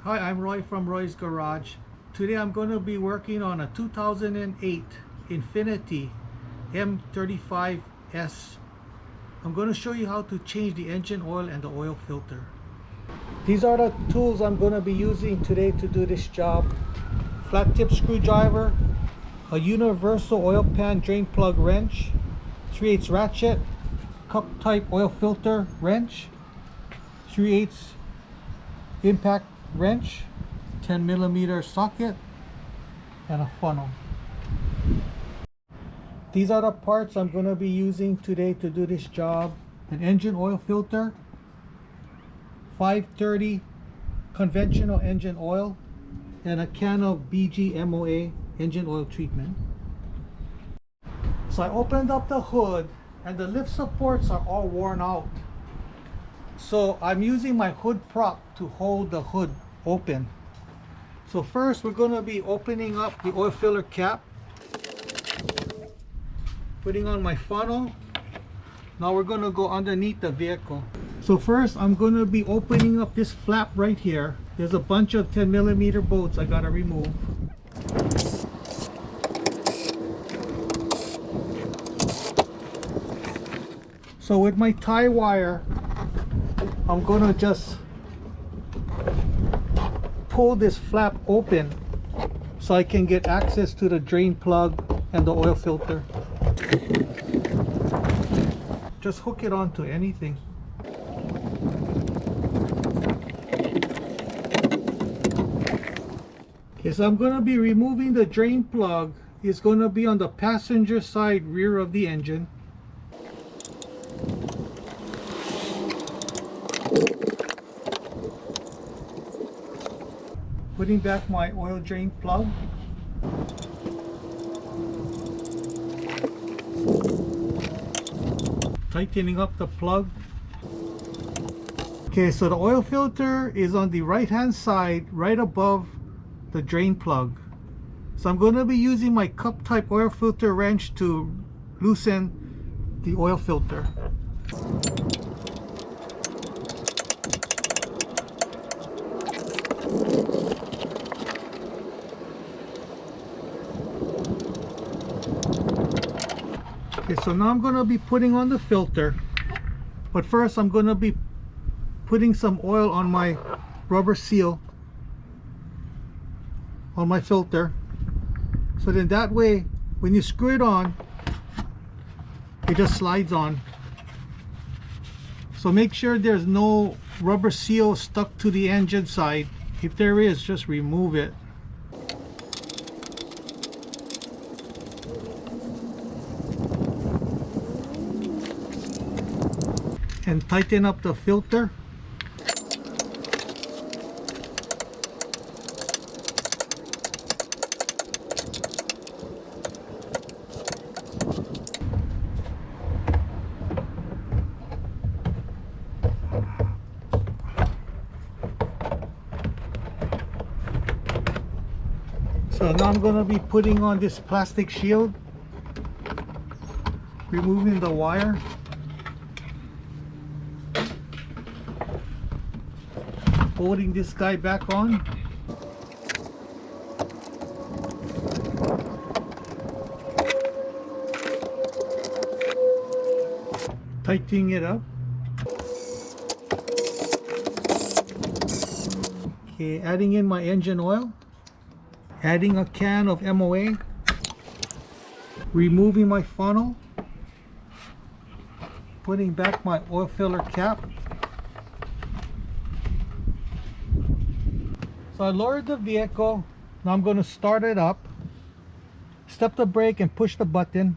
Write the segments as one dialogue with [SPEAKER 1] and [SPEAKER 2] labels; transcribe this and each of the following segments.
[SPEAKER 1] Hi, I'm Roy from Roy's Garage. Today I'm going to be working on a 2008 Infiniti M35S. I'm going to show you how to change the engine oil and the oil filter. These are the tools I'm going to be using today to do this job. Flat tip screwdriver, a universal oil pan drain plug wrench, 3/8 ratchet, cup type oil filter wrench, 3/8 impact wrench, 10mm socket, and a funnel. These are the parts I'm going to be using today to do this job. An engine oil filter, 530 conventional engine oil, and a can of BgMOA engine oil treatment. So I opened up the hood and the lift supports are all worn out. So I'm using my hood prop to hold the hood open. So first we're going to be opening up the oil filler cap, putting on my funnel. Now we're going to go underneath the vehicle. So first I'm going to be opening up this flap right here. There's a bunch of 10mm bolts I got to remove. So with my tie wire, I'm going to just pull this flap open so I can get access to the drain plug and the oil filter. Just hook it onto anything. Okay, so I'm going to be removing the drain plug. It's going to be on the passenger side rear of the engine. Putting back my oil drain plug. Tightening up the plug. Okay, so the oil filter is on the right hand side right above the drain plug. So I'm going to be using my cup type oil filter wrench to loosen the oil filter. Okay, so now I'm going to be putting on the filter, but first I'm going to be putting some oil on my rubber seal on my filter, so then that way when you screw it on, it just slides on. So make sure there's no rubber seal stuck to the engine side. If there is, just remove it. And tighten up the filter. So now I'm going to be putting on this plastic shield, removing the wire. Holding this guy back on. Tightening it up. Okay, adding in my engine oil. Adding a can of MOA. Removing my funnel. Putting back my oil filler cap. So I lowered the vehicle. Now I'm going to start it up. Step the brake and push the button.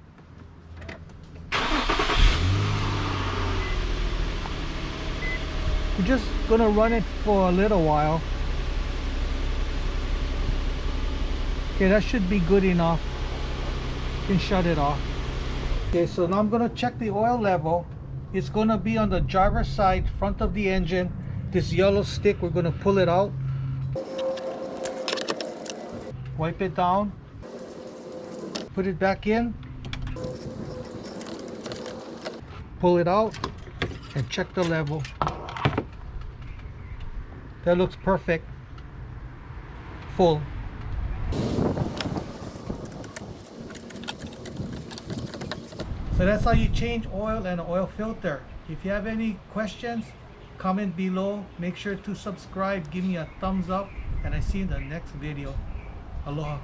[SPEAKER 1] We're just going to run it for a little while. Okay, that should be good enough. You can shut it off. Okay, so now I'm going to check the oil level. It's going to be on the driver's side, front of the engine. This yellow stick, we're going to pull it out. Wipe it down, put it back in, pull it out, and check the level. That looks perfect. full. So that's how you change oil and oil filter. If you have any questions, comment below. Make sure to subscribe, give me a thumbs up, and I see you in the next video. Aloha.